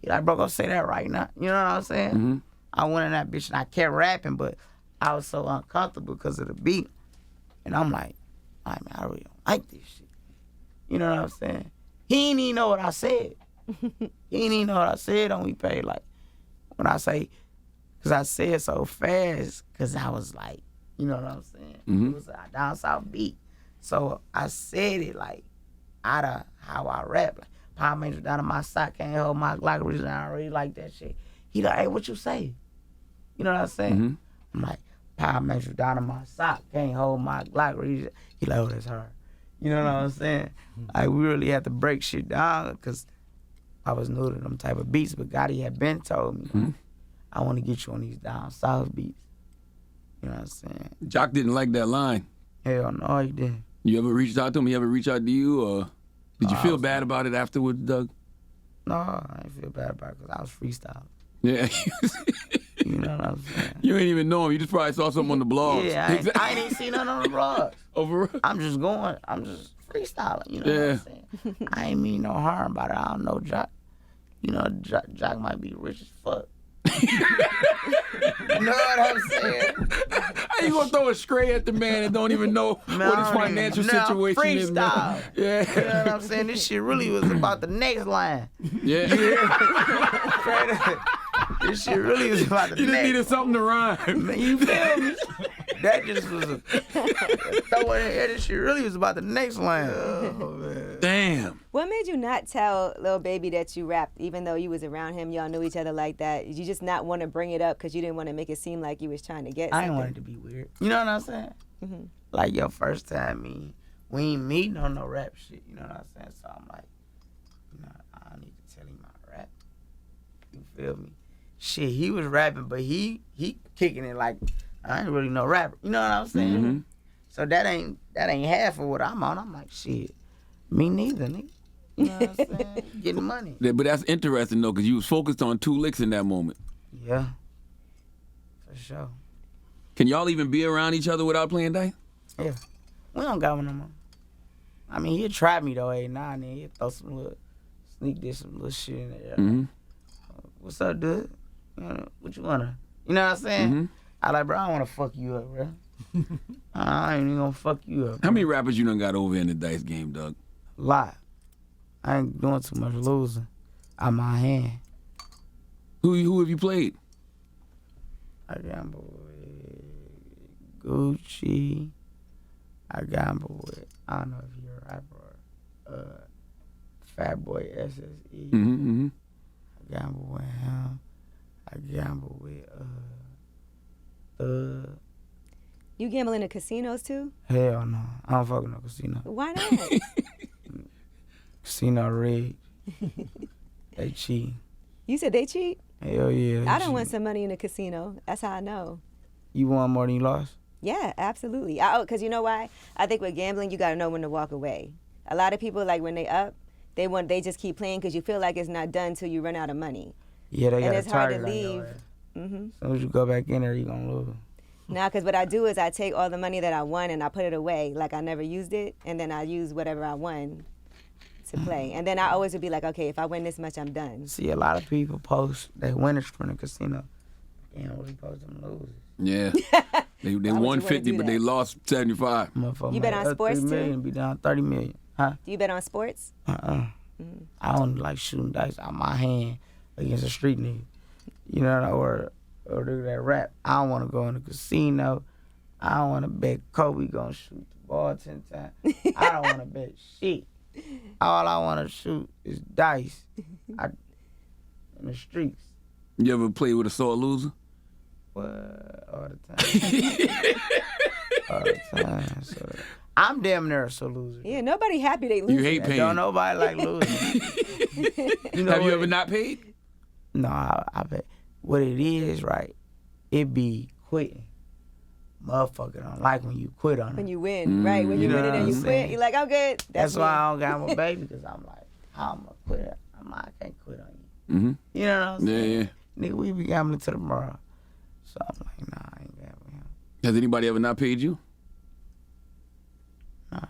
He like, bro, go say that right now. You know what I'm saying? I went in that bitch and I kept rapping, but I was so uncomfortable because of the beat. And I'm like, I really don't like this shit. You know what I'm saying? He ain't even know what I said. He ain't even know what I said on We Paid. Like, when I say, because I said so fast, because I was like, you know what I'm saying? It was a down south beat. So I said it like out of how I rap. Like, Power Major down on my side, can't hold my Glock reason. I don't really like that shit. He like, hey, what you say? You know what I'm saying? I'm like, power measure down in my sock, can't hold my Glock. He like, oh, that's hard. You know what I'm saying? Like, we really had to break shit down because I was new to them type of beats, but Gotti had been told me, I want to get you on these down south beats. You know what I'm saying? Jock didn't like that line. Hell no, he didn't. You ever reached out to him? He ever reached out to you, or did you feel bad about it afterwards, Dugg? No, I didn't feel bad about it because I was freestyling. Yeah. You know what I'm saying? You ain't even know him. You just probably saw something on the blog. Yeah, I ain't even seen nothing on the blogs. Over. I'm just freestyling, you know what I'm saying? I ain't mean no harm about it. I don't know Jock. You know, Jock might be rich as fuck. You know what I'm saying? How you gonna throw a stray at the man and don't even know what his financial situation is? Freestyle. Yeah. You know what I'm saying? This shit really was about the next line. Yeah. This shit really was about the You just next. needed something to rhyme. Man, you feel me? That just was a throw in here. This shit really was about the next line. Oh, man. Damn. What made you not tell Lil Baby that you rapped, even though you was around him, y'all knew each other like that? Did you just not want to bring it up because you didn't want to make it seem like you was trying to get something? I didn't want it to be weird. You know what I'm saying? Like your first time, we ain't meeting on no rap shit. You know what I'm saying? So I'm like, I need to tell him I rap. You feel me? Shit, he was rapping, but he kicking it like I ain't really no rapper. You know what I'm saying? So that ain't half of what I'm on. I'm like, shit, me neither, nigga. You know what I'm saying? Getting money. Yeah, but that's interesting though, because you was focused on 2 licks in that moment. Yeah, for sure. Can y'all even be around each other without playing dice? Yeah, we don't got one no more. I mean, he'll try me though, every now and then. He'll throw some little, sneak this, some little shit in there. What's up, dude? What you wanna? You know what I'm saying? I like, bro, I don't wanna fuck you up, bro. I ain't even gonna fuck you up. How many rappers you done got over in the dice game, Dugg? A lot. I ain't doing too much losing out my hand. Who have you played? I gamble with Gucci. I gamble with, I don't know if you're a rapper or Fat Boy SSE. I gamble with him. I gamble with Dugg. You gamble in the casinos too? Hell no. I don't fuck with no casino. Why not? Casino rigged. They cheat. You said they cheat? Hell yeah. I done won some money in the casino. That's how I know. You won more than you lost? Yeah, absolutely. Because you know why? I think with gambling, you got to know when to walk away. A lot of people, like when they up, they just keep playing because you feel like it's not done till you run out of money. Yeah, they got and a it's hard to target on your leave. ass. As soon as you go back in there, you gonna lose. Now, because what I do is I take all the money that I won and I put it away, like I never used it, and then I use whatever I won to play. And then I always would be like, okay, if I win this much, I'm done. See, a lot of people post their winners from the casino. They don't really post them losers. Yeah. They Why would won you wanna 50, do but that? they lost 75. Motherfucker You bet might on up sports, 3 too? million, be down 30 million. Huh? Do you bet on sports? I don't like shooting dice out my hand against a street nigga. You know, or do that rap. I don't want to go in the casino. I don't want to bet Kobe gonna shoot the ball 10 times. I don't want to bet shit. All I want to shoot is dice in the streets. You ever play with a sore loser? What? All the time. All the time. So, I'm damn near a sore loser. Yeah, nobody happy they lose. You hate paying. Don't nobody like losing. You know Have you what ever it- not paid? No, I bet. What it is, right? It be quitting. Motherfucker don't like when you quit on When it. you win, right? When you You win know it what and you I'm quit, saying? you're like, I'm good. That's me. why I don't got my baby, because I'm like, how I'm going to quit? I can't quit on you. You know what I'm saying? Yeah. Nigga, we be gambling to tomorrow. So I'm like, nah, I ain't gambling him. Has anybody ever not paid you? Nah,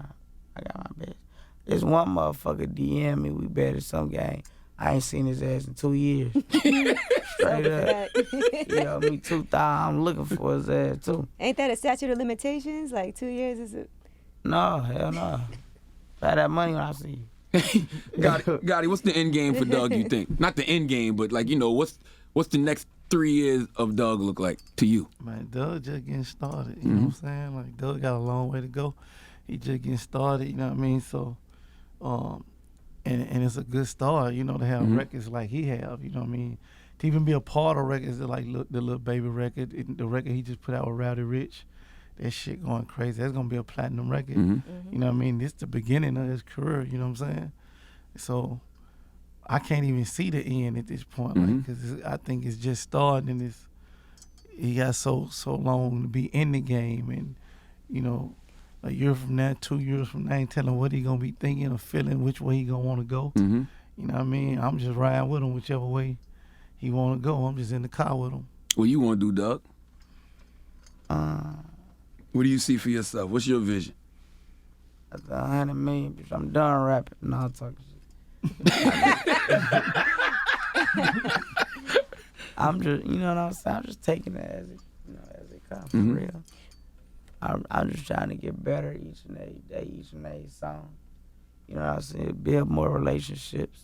I got my best. There's one motherfucker DM me, we bet at some game. I ain't seen his ass in 2 years. Straight up. He owed me $2,000. I'm looking for his ass, too. Ain't that a statute of limitations? Like 2 years is it? No, hell no. If I had that money when I see you. Gotti, what's the end game for Dugg, you think? Not the end game, but like, what's the next 3 years of Dugg look like to you? Man, Dugg just getting started, you know what I'm saying? Like, Dugg got a long way to go. He just getting started, you know what I mean? So, and it's a good start, to have records like he have, you know what I mean? to even be a part of records like the Lil Baby record, the record he just put out with Rowdy Rich. That shit going crazy. That's gonna be a platinum record. You know what I mean? This the beginning of his career. You know what I'm saying? So I can't even see the end at this point, like, because I think it's just starting. And he got so long to be in the game, and you know, a year from now, 2 years from now, I ain't telling what he gonna be thinking or feeling, which way he gonna want to go. You know what I mean? I'm just riding with him whichever way he want to go. I'm just in the car with him. What you want to do, Dugg? What do you see for yourself? What's your vision? After 100 million, bitch, I'm done rapping. No, I'm talking shit. I'm just, you know what I'm saying? I'm just taking it as it comes, for real. I'm just trying to get better each and every day, each and every song. You know what I'm saying? Build more relationships,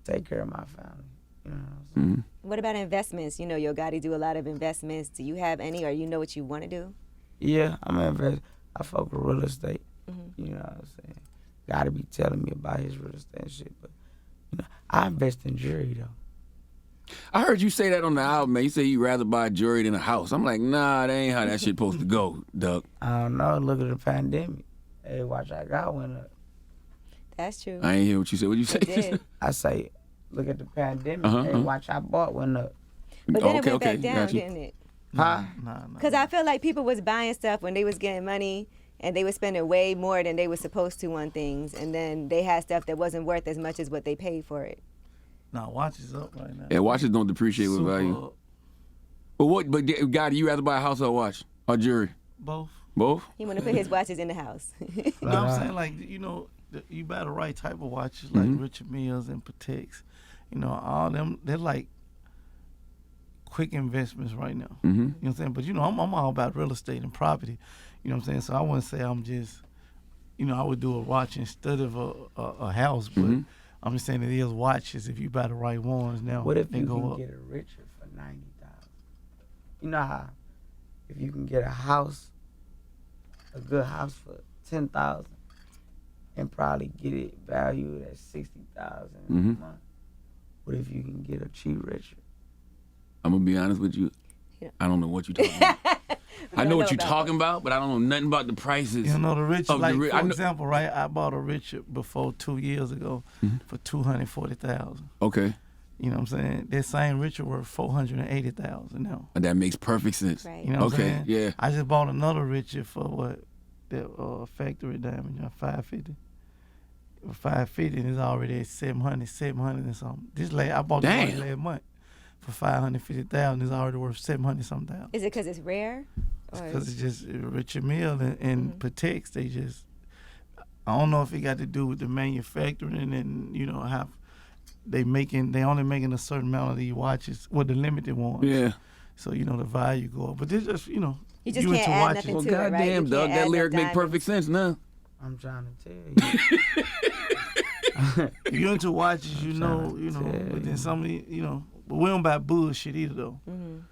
take care of my family. You know what I'm saying? What about investments? You know, Yo Gotti do a lot of investments. Do you have any, or you know what you want to do? Yeah, I'm an investor. I fuck with real estate. You know what I'm saying? Gotta be telling me about his real estate and shit, but you know, I invest in jewelry though. I heard you say that on the album, man. You say you'd rather buy jewelry than a house. I'm like, nah, that ain't how that shit supposed to go, Dugg. I don't know. Look at the pandemic. Hey, watch, I got went up. That's true. I ain't hear what you said. What you say? Did. I say, look at the pandemic. Hey, watch, I bought went up. But then it Okay, went back okay, down, got you. didn't it? Huh? Nah. Because I feel like people was buying stuff when they was getting money, and they was spending way more than they was supposed to on things, and then they had stuff that wasn't worth as much as what they paid for it. Nah, watch is up right now. Yeah, watches don't depreciate with Super value. up. But Gotti, you rather buy a house or a watch? Or jewelry? Both. Both? He want to put his watches in the house. You know what I'm saying? Like, you know, you buy the right type of watches, like Richard Milles and Pateks. You know, all them, they're like quick investments right now. You know what I'm saying? But, you know, I'm all about real estate and property. You know what I'm saying? So I wouldn't say I'm just, you know, I would do a watch instead of a house, but I'm just saying it is watches if you buy the right ones now. What if they you go can up. get a Richard for $90,000? You know how if you can get a house, a good house for $10,000, and probably get it valued at $60,000 a month. What if you can get a cheap Richard? I'm going to be honest with you. Yeah. I don't know what you're talking about. I know what you're talking about, but I don't know nothing about the prices. You know the Richard, of the like I for know- example, right? I bought a Richard before 2 years ago for $240,000. Okay. You know what I'm saying? That same Richard worth $480,000 now. That makes perfect sense. Right. You know what I'm Okay, saying? yeah. I just bought another Richard for what? The factory diamond, you know, $550. $550 and it's already at $700 and something. I bought this Damn. last month for $550,000. It's already worth $700 something. Is it because it's rare? Because it's just Richard Mille and Pateks. They just, I don't know if it got to do with the manufacturing and you know how they only making a certain amount of these watches, the limited ones. Yeah. So you know the value go up, but this just you You just into can't add watches. nothing Well, to it, right? goddamn, You Dugg, can't that add lyric no make perfect sense now. I'm trying to tell you. If you're into watches, you know, tell but then you. some of the, you know, but we don't buy bullshit either though. You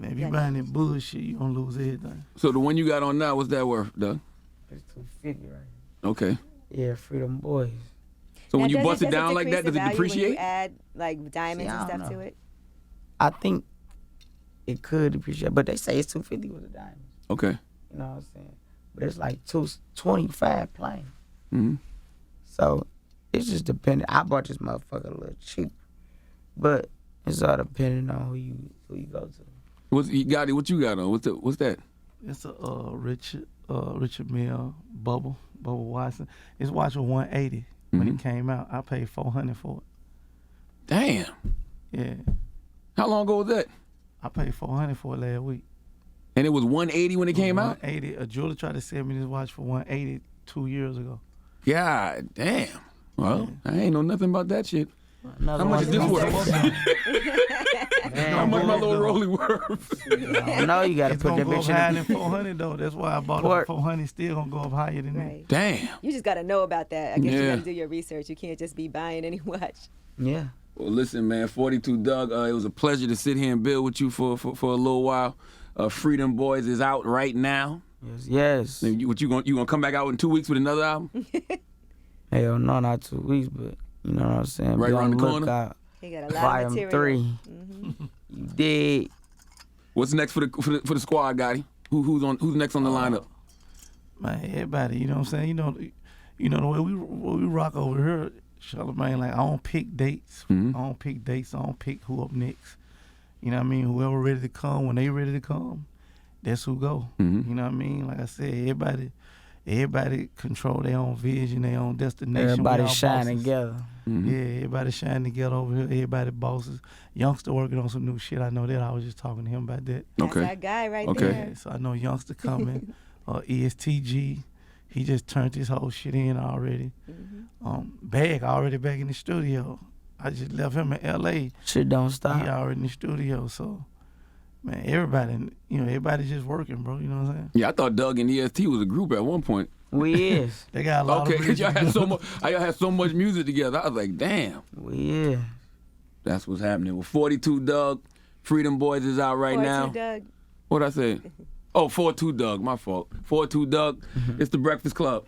know, if you buying that bullshit, you gonna lose everything. So the one you got on now, what's that worth, Dugg? It's $250 right Okay. here. Yeah, Freedom Boys. So when Now, you bust it down like that, does it decrease the value when depreciate? you add like diamonds See, I and don't stuff to know. it? I think it could depreciate, but they say it's $250 with a diamond. Okay. You know what I'm saying? But it's like $225 plain. Mm-hmm. So it's just dependent. I bought this motherfucker a little cheap, but it's all depending on who you go to. What you got on? What's that? It's a Richard Mille Bubble Watson. This watch was $180 when it came out. I paid $400 for it. Damn. Yeah, How long ago was that? I paid $400 for it last week. And it was 180 when it came out? 180. A jeweler tried to sell me this watch for $180 2 years ago. God damn. Well, I ain't know nothing about that shit. Another How much is this one- worth? How much my little rolling worth? I know you got to It's put gonna that go up bitch higher in than $400 though. That's why I bought it for $400. Still gonna go up higher than that. Right. Damn. You just got to know about that. I guess you Yeah. got to do your research. You can't just be buying any watch. Yeah. Well, listen, man, 42 Dugg, it was a pleasure to sit here and build with you for a little while. Freedom Boys is out right now. Yes. And you gonna come back out in 2 weeks with another album? Hell no, not 2 weeks, but you know what I'm saying? Right Be around on the corner? lookout. He got a lot Volume of material. 3. You dig? What's next for the squad, Gotti? Who's next on the lineup? Man, everybody, you know what I'm saying? You know the way we rock over here, Charlamagne, like I don't pick dates. I don't pick who up next. You know what I mean? Whoever ready to come, when they ready to come, that's who go. You know what I mean? Like I said, everybody control their own vision, their own destination. Everybody shine together. Yeah, everybody shine together over here. Everybody bosses. Youngster working on some new shit. I know that. I was just talking to him about that. That's that guy right Okay. there. Yeah, so I know Youngster coming. ESTG, he just turned his whole shit in already. Bag already back in the studio. I just left him in L.A. Shit don't stop. He already in the studio, so man, everybody just working, bro. You know what I'm saying? Yeah, I thought Dugg and EST was a group at one point. We is. They got a lot Okay, of because y'all music. had so much music together. I was like, damn, We is. that's what's happening. Well, 42 Dugg, Freedom Boys is out right 42 now. Dugg. What'd I say? Oh, 42 Dugg, my fault. 42 Dugg, it's the Breakfast Club.